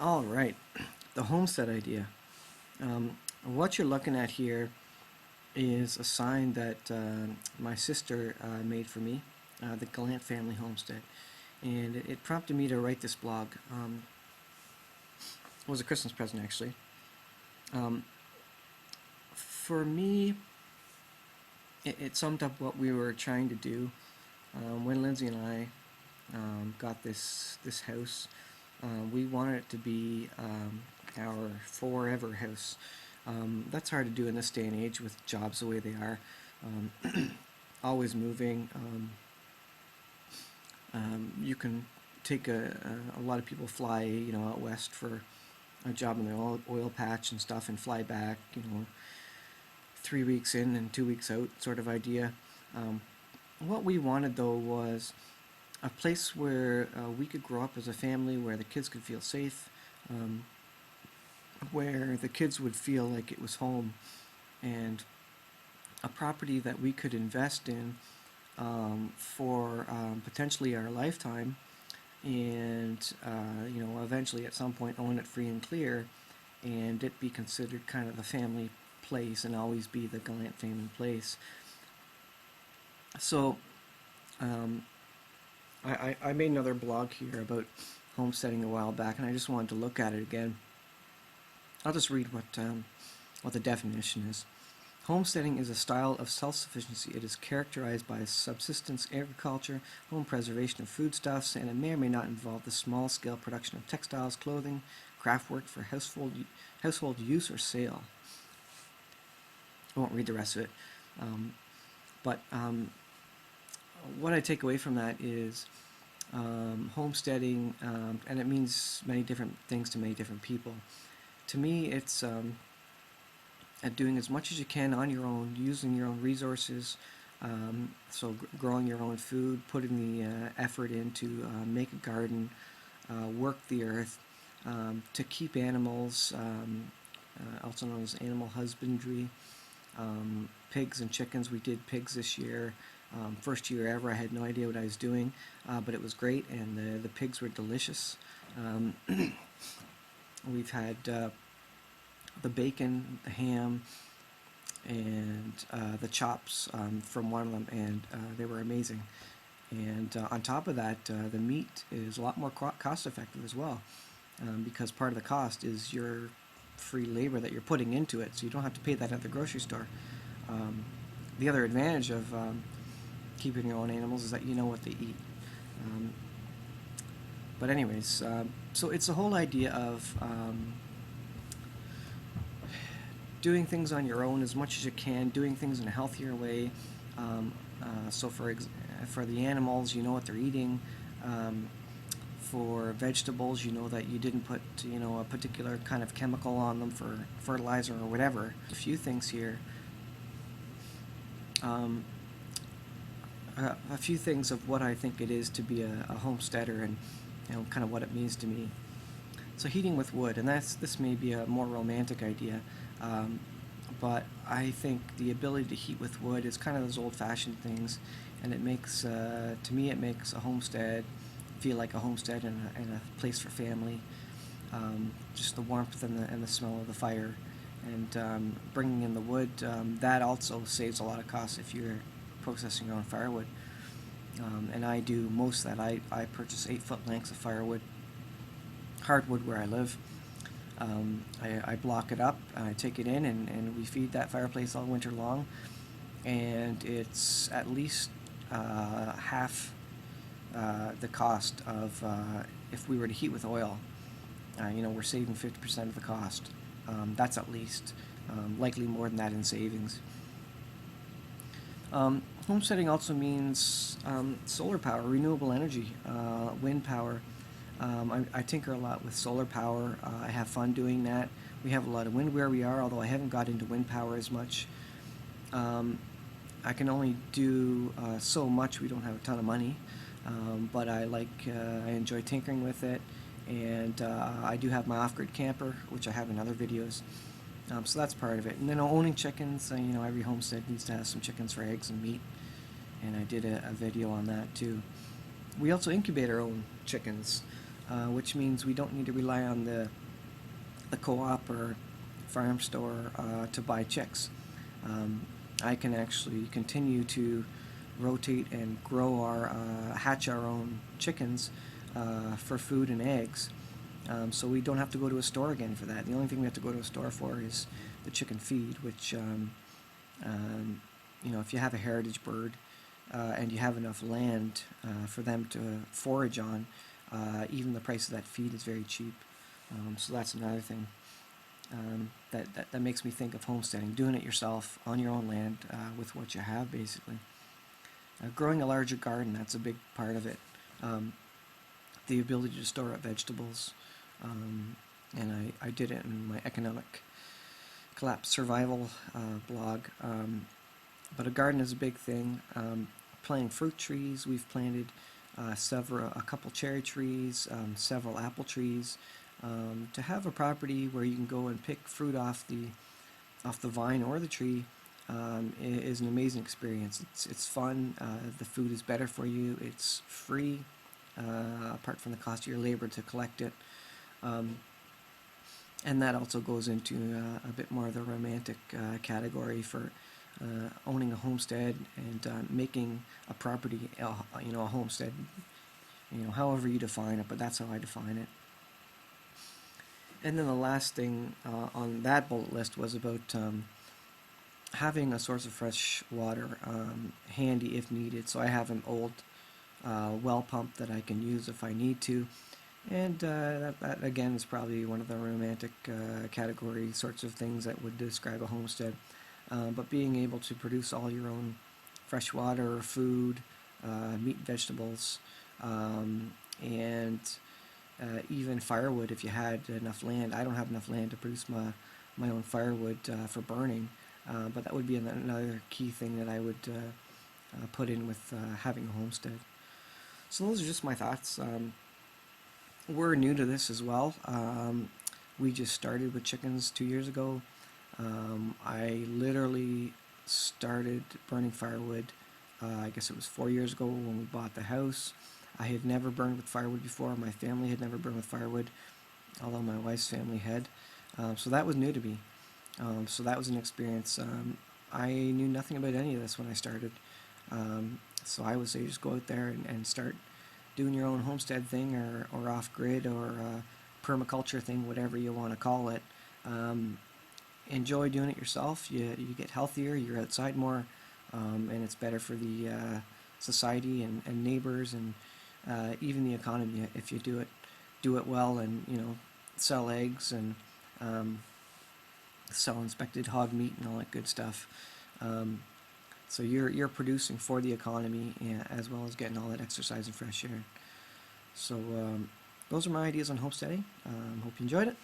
All right, the homestead idea. What you're looking at here is a sign that my sister made for me, the Gallant Family Homestead. And it prompted me to write this blog. It was a Christmas present, actually. Um, for me, it summed up what we were trying to do when Lindsay and I got this house. We wanted it to be our forever house. That's hard to do in this day and age with jobs the way they are. Always moving. You can take a lot of people fly, out west for a job in the oil patch and stuff and fly back, 3 weeks in and 2 weeks out sort of idea. What we wanted though was a place where we could grow up as a family, where the kids could feel safe, where the kids would feel like it was home, and a property that we could invest in for potentially our lifetime, and eventually at some point own it free and clear, and it be considered kind of the family place and always be the Gallant family place. So I made another blog here about homesteading a while back, and I just wanted to look at it again. I'll just read what the definition is. Homesteading is a style of self-sufficiency. It is characterized by subsistence agriculture, home preservation of foodstuffs, and it may or may not involve the small-scale production of textiles, clothing, craftwork for household use or sale. I won't read the rest of it. But what I take away from that is homesteading, and it means many different things to many different people. To me, it's at doing as much as you can on your own, using your own resources, so growing your own food, putting the effort in to make a garden, work the earth, to keep animals, also known as animal husbandry, pigs and chickens. We did pigs this year. First year ever. I had no idea what I was doing, but it was great, and the pigs were delicious. We've had the bacon, the ham, and the chops from one of them, and they were amazing. And on top of that, the meat is a lot more cost effective as well, because part of the cost is your free labor that you're putting into it, so you don't have to pay that at the grocery store. The other advantage of keeping your own animals is that you know what they eat. But anyways, so it's the whole idea of doing things on your own as much as you can, doing things in a healthier way. So for the animals, you know what they're eating. For vegetables, you know that you didn't put a particular kind of chemical on them for fertilizer or whatever. A few things here. A few things of what I think it is to be a homesteader, and kind of what it means to me. So heating with wood, and this may be a more romantic idea, but I think the ability to heat with wood is kind of those old-fashioned things, and it makes, to me, it makes a homestead feel like a homestead and a place for family. Just the warmth and the smell of the fire, and bringing in the wood, that also saves a lot of costs if you're processing your own firewood. And I do most of that. I purchase 8-foot lengths of firewood, hardwood where I live. I block it up, I take it in, and we feed that fireplace all winter long, and it's at least half the cost of if we were to heat with oil. We're saving 50% of the cost. That's at least, likely more than that in savings. Homesteading also means solar power, renewable energy, wind power. I tinker a lot with solar power. I have fun doing that. We have a lot of wind where we are, although I haven't got into wind power as much. I can only do so much. We don't have a ton of money, but I enjoy tinkering with it, and I do have my off-grid camper, which I have in other videos. So that's part of it. And then owning chickens, every homestead needs to have some chickens for eggs and meat, and I did a video on that too. We also incubate our own chickens. which means we don't need to rely on the co-op or farm store to buy chicks. Um, I can actually continue to rotate and grow hatch our own chickens for food and eggs. So we don't have to go to a store again for that. The only thing we have to go to a store for is the chicken feed, which, if you have a heritage bird and you have enough land for them to forage on, even the price of that feed is very cheap. So that's another thing that makes me think of homesteading, doing it yourself on your own land with what you have, basically. Growing a larger garden, that's a big part of it. The ability to store up vegetables, and I did it in my economic collapse survival blog. But a garden is a big thing. Planting fruit trees, we've planted a couple cherry trees, several apple trees. To have a property where you can go and pick fruit off the vine or the tree is an amazing experience. It's fun. The food is better for you. It's free, apart from the cost of your labor to collect it. And that also goes into a bit more of the romantic category for owning a homestead and making a property, a homestead, however you define it, but that's how I define it. And then the last thing on that bullet list was about having a source of fresh water handy if needed. So I have an old well pump that I can use if I need to. And that again is probably one of the romantic category sorts of things that would describe a homestead. But being able to produce all your own fresh water, food, meat, vegetables, and even firewood if you had enough land. I don't have enough land to produce my own firewood for burning, but that would be another key thing that I would put in with having a homestead. So those are just my thoughts. We're new to this as well. We just started with chickens 2 years ago. I literally started burning firewood, I guess it was 4 years ago when we bought the house. I had never burned with firewood before. My family had never burned with firewood, although my wife's family had. So that was new to me. So that was an experience. I knew nothing about any of this when I started. So I would say just go out there and start doing your own homestead thing or off-grid or permaculture thing, whatever you want to call it. Enjoy doing it yourself. You get healthier, you're outside more, and it's better for the society and neighbors and even the economy if you do it well and sell eggs and sell inspected hog meat and all that good stuff. So you're producing for the economy as well as getting all that exercise and fresh air. So those are my ideas on homesteading. Hope you enjoyed it.